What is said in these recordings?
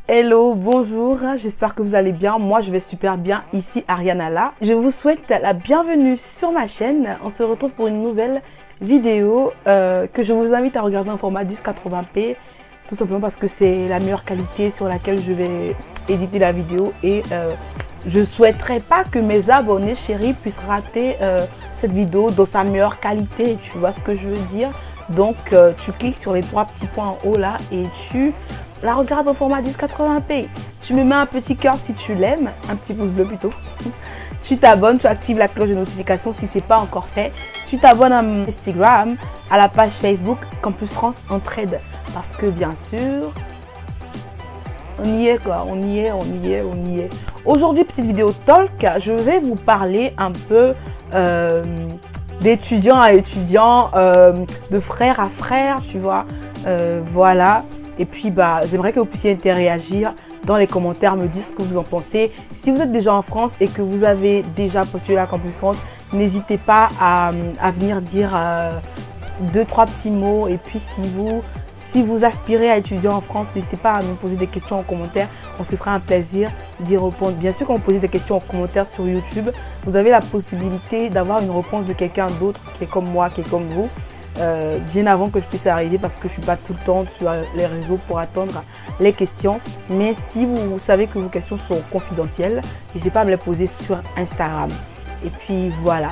Hello, bonjour, j'espère que vous allez bien. Moi, je vais super bien. Ici, Ariana là. Je vous souhaite la bienvenue sur ma chaîne. On se retrouve pour une nouvelle vidéo que je vous invite à regarder en format 1080p. Tout simplement parce que c'est la meilleure qualité sur laquelle je vais éditer la vidéo. Et je ne souhaiterais pas que mes abonnés chéris puissent rater cette vidéo dans sa meilleure qualité. Tu vois ce que je veux dire? Donc, tu cliques sur les trois petits points en haut là et tu la regarde au format 1080p. Tu me mets un petit cœur si tu l'aimes, un petit pouce bleu plutôt. Tu t'abonnes, tu actives la cloche de notification si ce n'est pas encore fait. Tu t'abonnes à mon Instagram, à la page Facebook Campus France Entraide. Parce que bien sûr, on y est quoi, on y est. Aujourd'hui, petite vidéo talk, je vais vous parler un peu d'étudiant à étudiant, de frère à frère, tu vois. Voilà. Et puis, j'aimerais que vous puissiez interagir dans les commentaires, me dire ce que vous en pensez. Si vous êtes déjà en France et que vous avez déjà postulé à Campus France, n'hésitez pas à venir dire 2-3 petits mots. Et puis, si vous aspirez à étudier en France, n'hésitez pas à nous poser des questions en commentaire. On se fera un plaisir d'y répondre. Bien sûr, quand vous posez des questions en commentaire sur YouTube, vous avez la possibilité d'avoir une réponse de quelqu'un d'autre qui est comme moi, qui est comme vous. Bien avant que je puisse arriver parce que je ne suis pas tout le temps sur les réseaux pour attendre les questions. Mais si vous savez que vos questions sont confidentielles, n'hésitez pas à me les poser sur Instagram. Et puis voilà,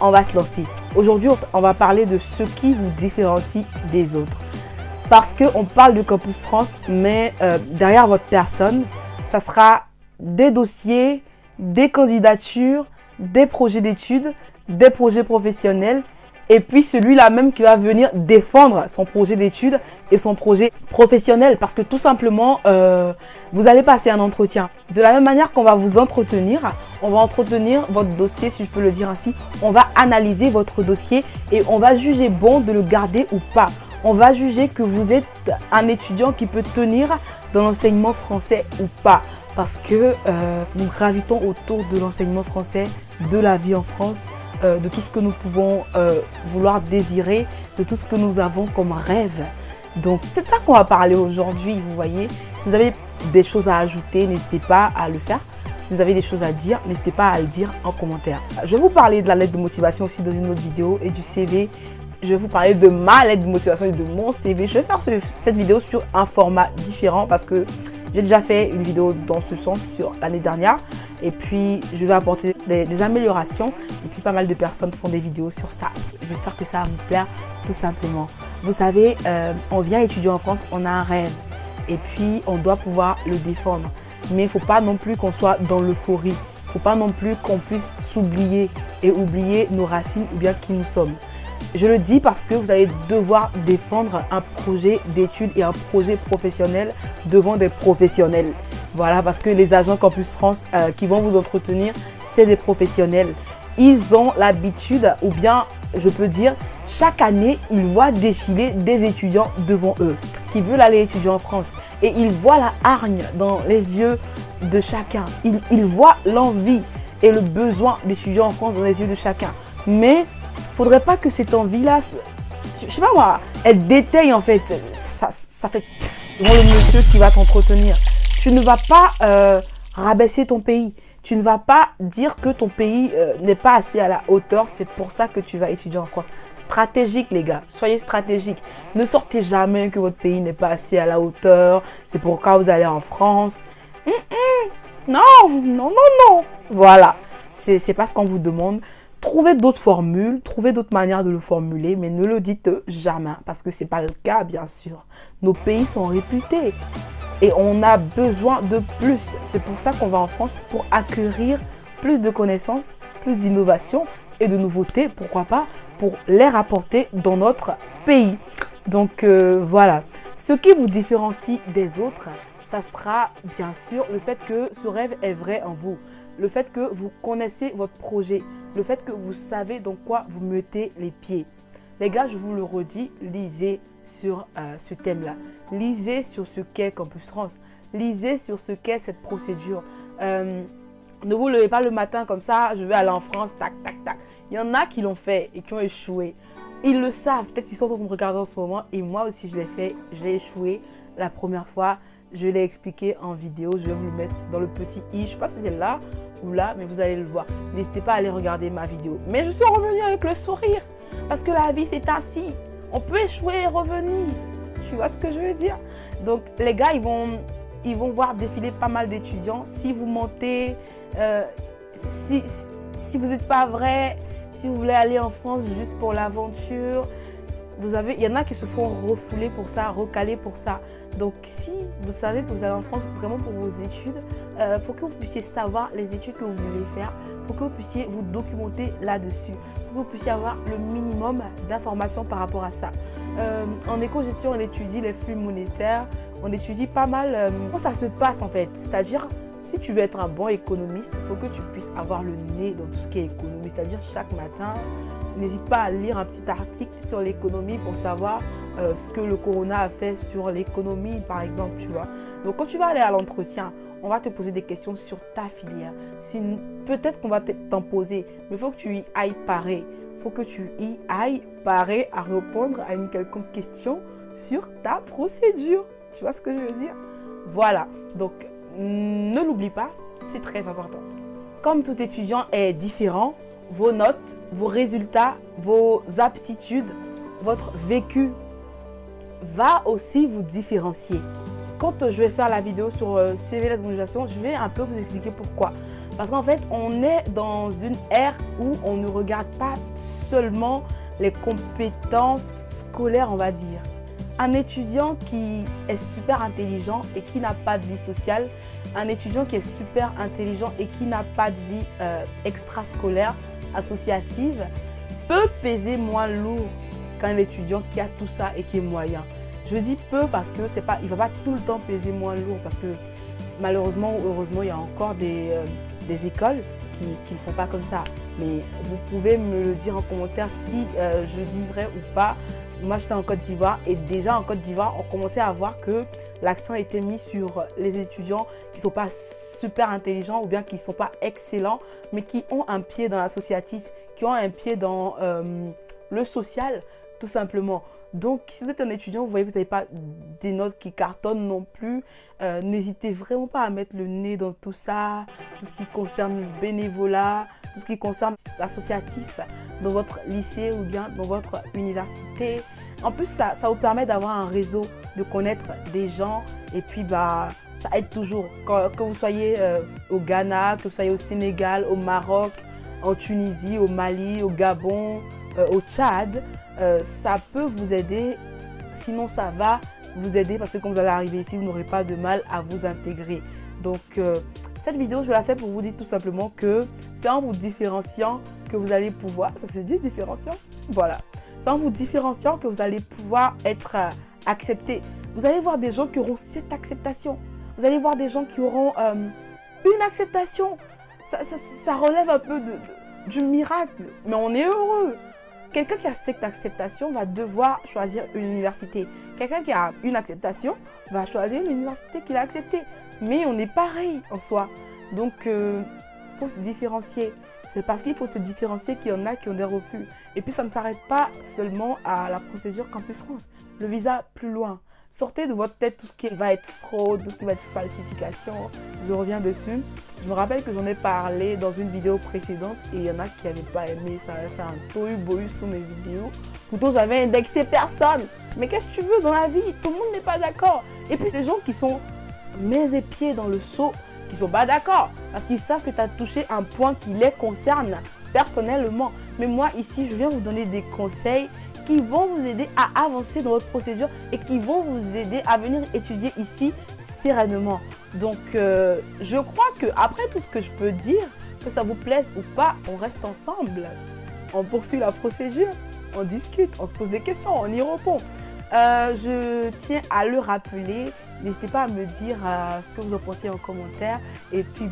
on va se lancer. Aujourd'hui, on va parler de ce qui vous différencie des autres. Parce qu'on parle de Campus France, mais derrière votre personne, ça sera des dossiers, des candidatures, des projets d'études, des projets professionnels. Et puis celui-là même qui va venir défendre son projet d'études et son projet professionnel. Parce que tout simplement, vous allez passer un entretien. De la même manière qu'on va vous entretenir, on va entretenir votre dossier, si je peux le dire ainsi. On va analyser votre dossier et on va juger bon de le garder ou pas. On va juger que vous êtes un étudiant qui peut tenir dans l'enseignement français ou pas. Parce que nous gravitons autour de l'enseignement français, de la vie en France, de tout ce que nous pouvons vouloir désirer, de tout ce que nous avons comme rêve. Donc, c'est de ça qu'on va parler aujourd'hui, vous voyez. Si vous avez des choses à ajouter, n'hésitez pas à le faire. Si vous avez des choses à dire, n'hésitez pas à le dire en commentaire. Je vais vous parler de la lettre de motivation aussi dans une autre vidéo et du CV. Je vais vous parler de ma lettre de motivation et de mon CV. Je vais faire cette vidéo sur un format différent parce que j'ai déjà fait une vidéo dans ce sens sur l'année dernière. Et puis, je vais apporter des améliorations. Et puis, pas mal de personnes font des vidéos sur ça. J'espère que ça va vous plaire, tout simplement. Vous savez, on vient étudier en France, on a un rêve. Et puis, on doit pouvoir le défendre. Mais il ne faut pas non plus qu'on soit dans l'euphorie. Il ne faut pas non plus qu'on puisse s'oublier et oublier nos racines ou bien qui nous sommes. Je le dis parce que vous allez devoir défendre un projet d'études et un projet professionnel devant des professionnels. Voilà, parce que les agents Campus France qui vont vous entretenir, c'est des professionnels. Ils ont l'habitude, ou bien je peux dire, chaque année, ils voient défiler des étudiants devant eux qui veulent aller étudier en France. Et ils voient la hargne dans les yeux de chacun. Ils voient l'envie et le besoin d'étudier en France dans les yeux de chacun. Mais il ne faudrait pas que cette envie-là, je ne sais pas moi, elle détaille en fait. Ça fait devant le monsieur qui va t'entretenir. Tu ne vas pas rabaisser ton pays. Tu ne vas pas dire que ton pays n'est pas assez à la hauteur. C'est pour ça que tu vas étudier en France. Stratégique, les gars. Soyez stratégiques. Ne sortez jamais que votre pays n'est pas assez à la hauteur. C'est pourquoi vous allez en France. Non, non, non, non. Voilà. C'est pas ce qu'on vous demande. Trouvez d'autres formules, trouvez d'autres manières de le formuler, mais ne le dites jamais. Parce que ce n'est pas le cas, bien sûr. Nos pays sont réputés. Et on a besoin de plus. C'est pour ça qu'on va en France, pour acquérir plus de connaissances, plus d'innovation et de nouveautés, pourquoi pas, pour les rapporter dans notre pays. Donc voilà. Ce qui vous différencie des autres, ça sera bien sûr le fait que ce rêve est vrai en vous. Le fait que vous connaissez votre projet. Le fait que vous savez dans quoi vous mettez les pieds. Les gars, je vous le redis, lisez sur ce thème-là. Lisez sur ce qu'est Campus France. Lisez sur ce qu'est cette procédure. Ne vous levez pas le matin comme ça, je vais aller en France, tac, tac, tac. Il y en a qui l'ont fait et qui ont échoué. Ils le savent, peut-être qu'ils sont en train de regarder en ce moment. Et moi aussi, je l'ai fait, j'ai échoué la première fois. Je l'ai expliqué en vidéo. Je vais vous le mettre dans le petit i. Je ne sais pas si c'est là ou là, mais vous allez le voir. N'hésitez pas à aller regarder ma vidéo. Mais je suis revenue avec le sourire. Parce que la vie, c'est ainsi. On peut échouer et revenir. Tu vois ce que je veux dire? Donc, les gars, ils vont voir défiler pas mal d'étudiants. Si vous mentez, si vous n'êtes pas vrai, si vous voulez aller en France juste pour l'aventure, il y en a qui se font refouler pour ça, recaler pour ça. Donc, si vous savez que vous allez en France vraiment pour vos études, il faut que vous puissiez savoir les études que vous voulez faire. Il faut que vous puissiez vous documenter là-dessus. Il faut que vous puissiez avoir le minimum d'informations par rapport à ça. En éco-gestion, on étudie les flux monétaires. On étudie pas mal comment ça se passe en fait. C'est-à-dire, si tu veux être un bon économiste, il faut que tu puisses avoir le nez dans tout ce qui est économie. C'est-à-dire, chaque matin, n'hésite pas à lire un petit article sur l'économie pour savoir ce que le corona a fait sur l'économie, par exemple, tu vois. Donc, quand tu vas aller à l'entretien, on va te poser des questions sur ta filière. Peut-être qu'on va t'en poser, mais il faut que tu y ailles parer. Il faut que tu y ailles parer à répondre à une quelconque question sur ta procédure. Tu vois ce que je veux dire? Voilà. Donc, ne l'oublie pas, c'est très important. Comme tout étudiant est différent, vos notes, vos résultats, vos aptitudes, votre vécu va aussi vous différencier. Quand je vais faire la vidéo sur CV lettres d'organisation, je vais un peu vous expliquer pourquoi. Parce qu'en fait, on est dans une ère où on ne regarde pas seulement les compétences scolaires, on va dire. Un étudiant qui est super intelligent et qui n'a pas de vie sociale, un étudiant qui est super intelligent et qui n'a pas de vie extrascolaire, associative, peut peser moins lourd qu'un étudiant qui a tout ça et qui est moyen. Je dis peu parce que il ne va pas tout le temps peser moins lourd parce que malheureusement ou heureusement, il y a encore des écoles qui ne font pas comme ça. Mais vous pouvez me le dire en commentaire si je dis vrai ou pas. Moi, j'étais en Côte d'Ivoire et déjà en Côte d'Ivoire, on commençait à voir que l'accent était mis sur les étudiants qui ne sont pas super intelligents ou bien qui ne sont pas excellents, mais qui ont un pied dans l'associatif, qui ont un pied dans le social, tout simplement. Donc, si vous êtes un étudiant, vous voyez que vous n'avez pas des notes qui cartonnent non plus, n'hésitez vraiment pas à mettre le nez dans tout ça, tout ce qui concerne le bénévolat, tout ce qui concerne l'associatif dans votre lycée ou bien dans votre université. En plus, ça vous permet d'avoir un réseau, de connaître des gens et puis ça aide toujours. Que vous soyez au Ghana, que vous soyez au Sénégal, au Maroc, en Tunisie, au Mali, au Gabon, au Tchad, ça peut vous aider, sinon ça va vous aider parce que quand vous allez arriver ici, vous n'aurez pas de mal à vous intégrer. Donc, cette vidéo, je la fais pour vous dire tout simplement que c'est en vous différenciant que vous allez pouvoir, ça se dit différenciant? Voilà. C'est en vous différenciant que vous allez pouvoir être accepté. Vous allez voir des gens qui auront cette acceptation. Vous allez voir des gens qui auront une acceptation. Ça relève un peu du miracle, mais on est heureux. Quelqu'un qui a cette acceptation va devoir choisir une université. Quelqu'un qui a une acceptation va choisir l'université qu'il a acceptée. Mais on est pareil en soi. Donc, il faut se différencier. C'est parce qu'il faut se différencier qu'il y en a qui ont des refus. Et puis, ça ne s'arrête pas seulement à la procédure Campus France. Le visa, plus loin. Sortez de votre tête tout ce qui va être fraude, tout ce qui va être falsification. Je reviens dessus. Je me rappelle que j'en ai parlé dans une vidéo précédente et il y en a qui n'avaient pas aimé. Ça avait fait un tohu-bohu sous mes vidéos. Pourtant, j'avais indexé personne. Mais qu'est-ce que tu veux dans la vie? Tout le monde n'est pas d'accord. Et puis, les gens qui sont mains et pieds dans le seau, qui ne sont pas d'accord. Parce qu'ils savent que tu as touché un point qui les concerne personnellement. Mais moi, ici, je viens vous donner des conseils qui vont vous aider à avancer dans votre procédure et qui vont vous aider à venir étudier ici sereinement. Donc, je crois qu'après tout ce que je peux dire, que ça vous plaise ou pas, on reste ensemble. On poursuit la procédure, on discute, on se pose des questions, on y répond. Je tiens à le rappeler, n'hésitez pas à me dire ce que vous en pensez en commentaire. Et puis,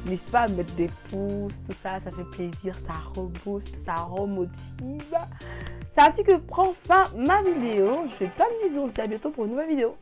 n'hésitez pas à mettre des pouces, tout ça, ça fait plaisir, ça rebooste, ça remotive. C'est ainsi que prend fin ma vidéo. Je fais plein de bisous, on se dit à bientôt pour une nouvelle vidéo.